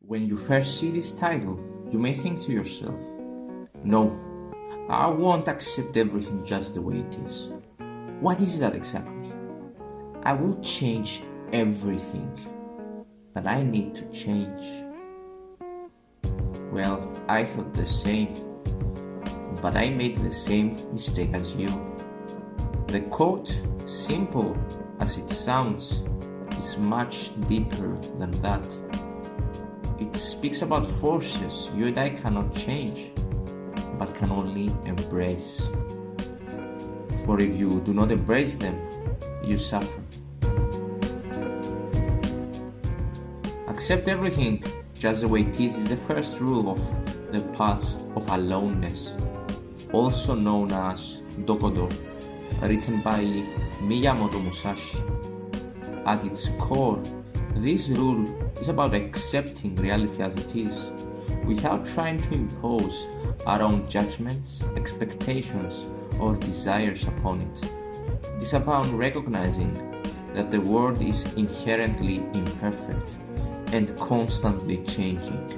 When you first see this title, you may think to yourself, no, I won't accept everything just the way it is. What is that exactly? I will change everything that I need to change. Well, I thought the same, but I made the same mistake as you. The quote, simple as it sounds, is much deeper than that. It speaks about forces you and I cannot change, but can only embrace. For if you do not embrace them, you suffer. Accept everything just the way it is the first rule of the Path of Aloneness, also known as Dokkodo, written by Miyamoto Musashi. At its core, this rule is about accepting reality as it is, without trying to impose our own judgments, expectations, or desires upon it. It is about recognizing that the world is inherently imperfect and constantly changing,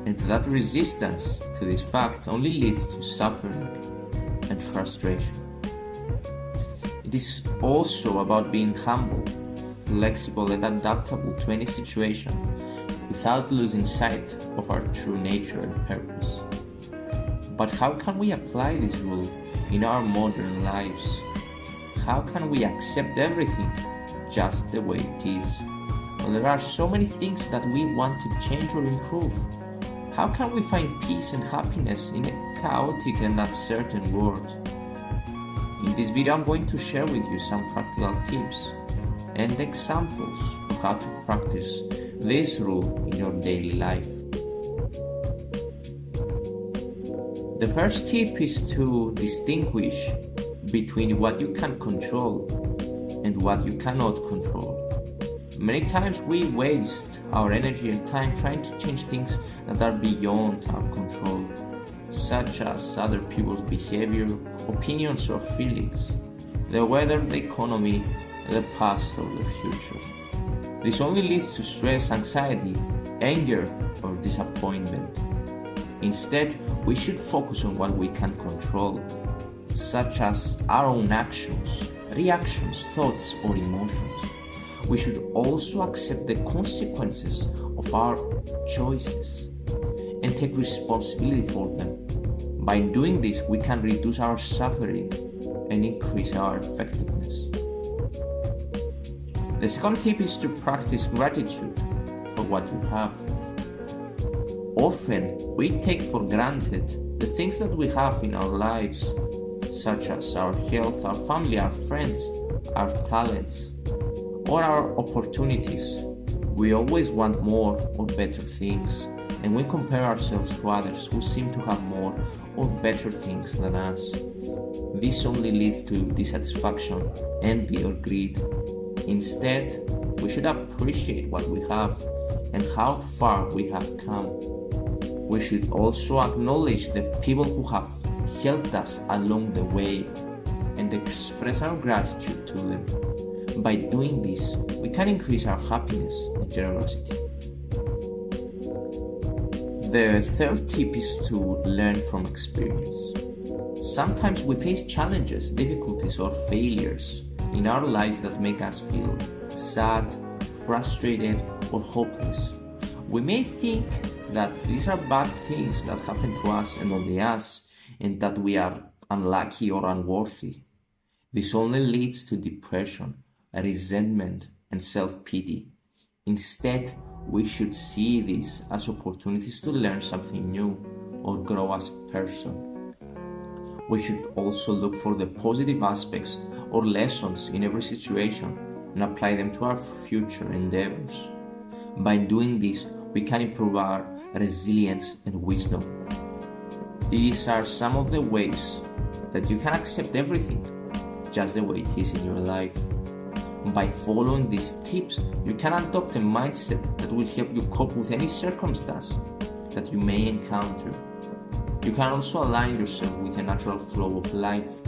and that resistance to this fact only leads to suffering and frustration. It is also about being humble, flexible, and adaptable to any situation without losing sight of our true nature and purpose. But how can we apply this rule in our modern lives? How can we accept everything just the way it is? Well, there are so many things that we want to change or improve. How can we find peace and happiness in a chaotic and uncertain world? In this video, I'm going to share with you some practical tips and examples of how to practice this rule in your daily life. The first tip is to distinguish between what you can control and what you cannot control. Many times we waste our energy and time trying to change things that are beyond our control, such as other people's behavior, opinions, or feelings, the weather, the economy, the past, or the future. This only leads to stress, anxiety, anger, or disappointment. Instead, we should focus on what we can control, such as our own actions, reactions, thoughts, or emotions. We should also accept the consequences of our choices and take responsibility for them. By doing this, we can reduce our suffering and increase our effectiveness. The second tip is to practice gratitude for what you have. Often, we take for granted the things that we have in our lives, such as our health, our family, our friends, our talents, or our opportunities. We always want more or better things, and we compare ourselves to others who seem to have more or better things than us. This only leads to dissatisfaction, envy, or greed. Instead, we should appreciate what we have and how far we have come. We should also acknowledge the people who have helped us along the way and express our gratitude to them. By doing this, we can increase our happiness and generosity. The third tip is to learn from experience. Sometimes we face challenges, difficulties, or failures in our lives that make us feel sad, frustrated, or hopeless. We may think that these are bad things that happen to us and only us, and that we are unlucky or unworthy. This only leads to depression, resentment, and self-pity. Instead, we should see these as opportunities to learn something new or grow as a person. We should also look for the positive aspects or lessons in every situation and apply them to our future endeavors. By doing this, we can improve our resilience and wisdom. These are some of the ways that you can accept everything just the way it is in your life. By following these tips, you can adopt a mindset that will help you cope with any circumstance that you may encounter. You can also align yourself with the natural flow of life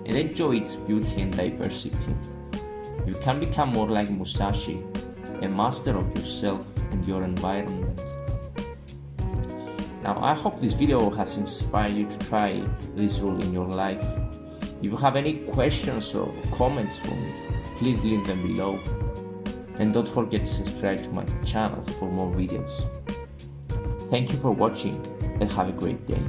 and enjoy its beauty and diversity. You can become more like Musashi, a master of yourself and your environment. Now, I hope this video has inspired you to try this rule in your life. If you have any questions or comments for me, please leave them below. And don't forget to subscribe to my channel for more videos. Thank you for watching and have a great day.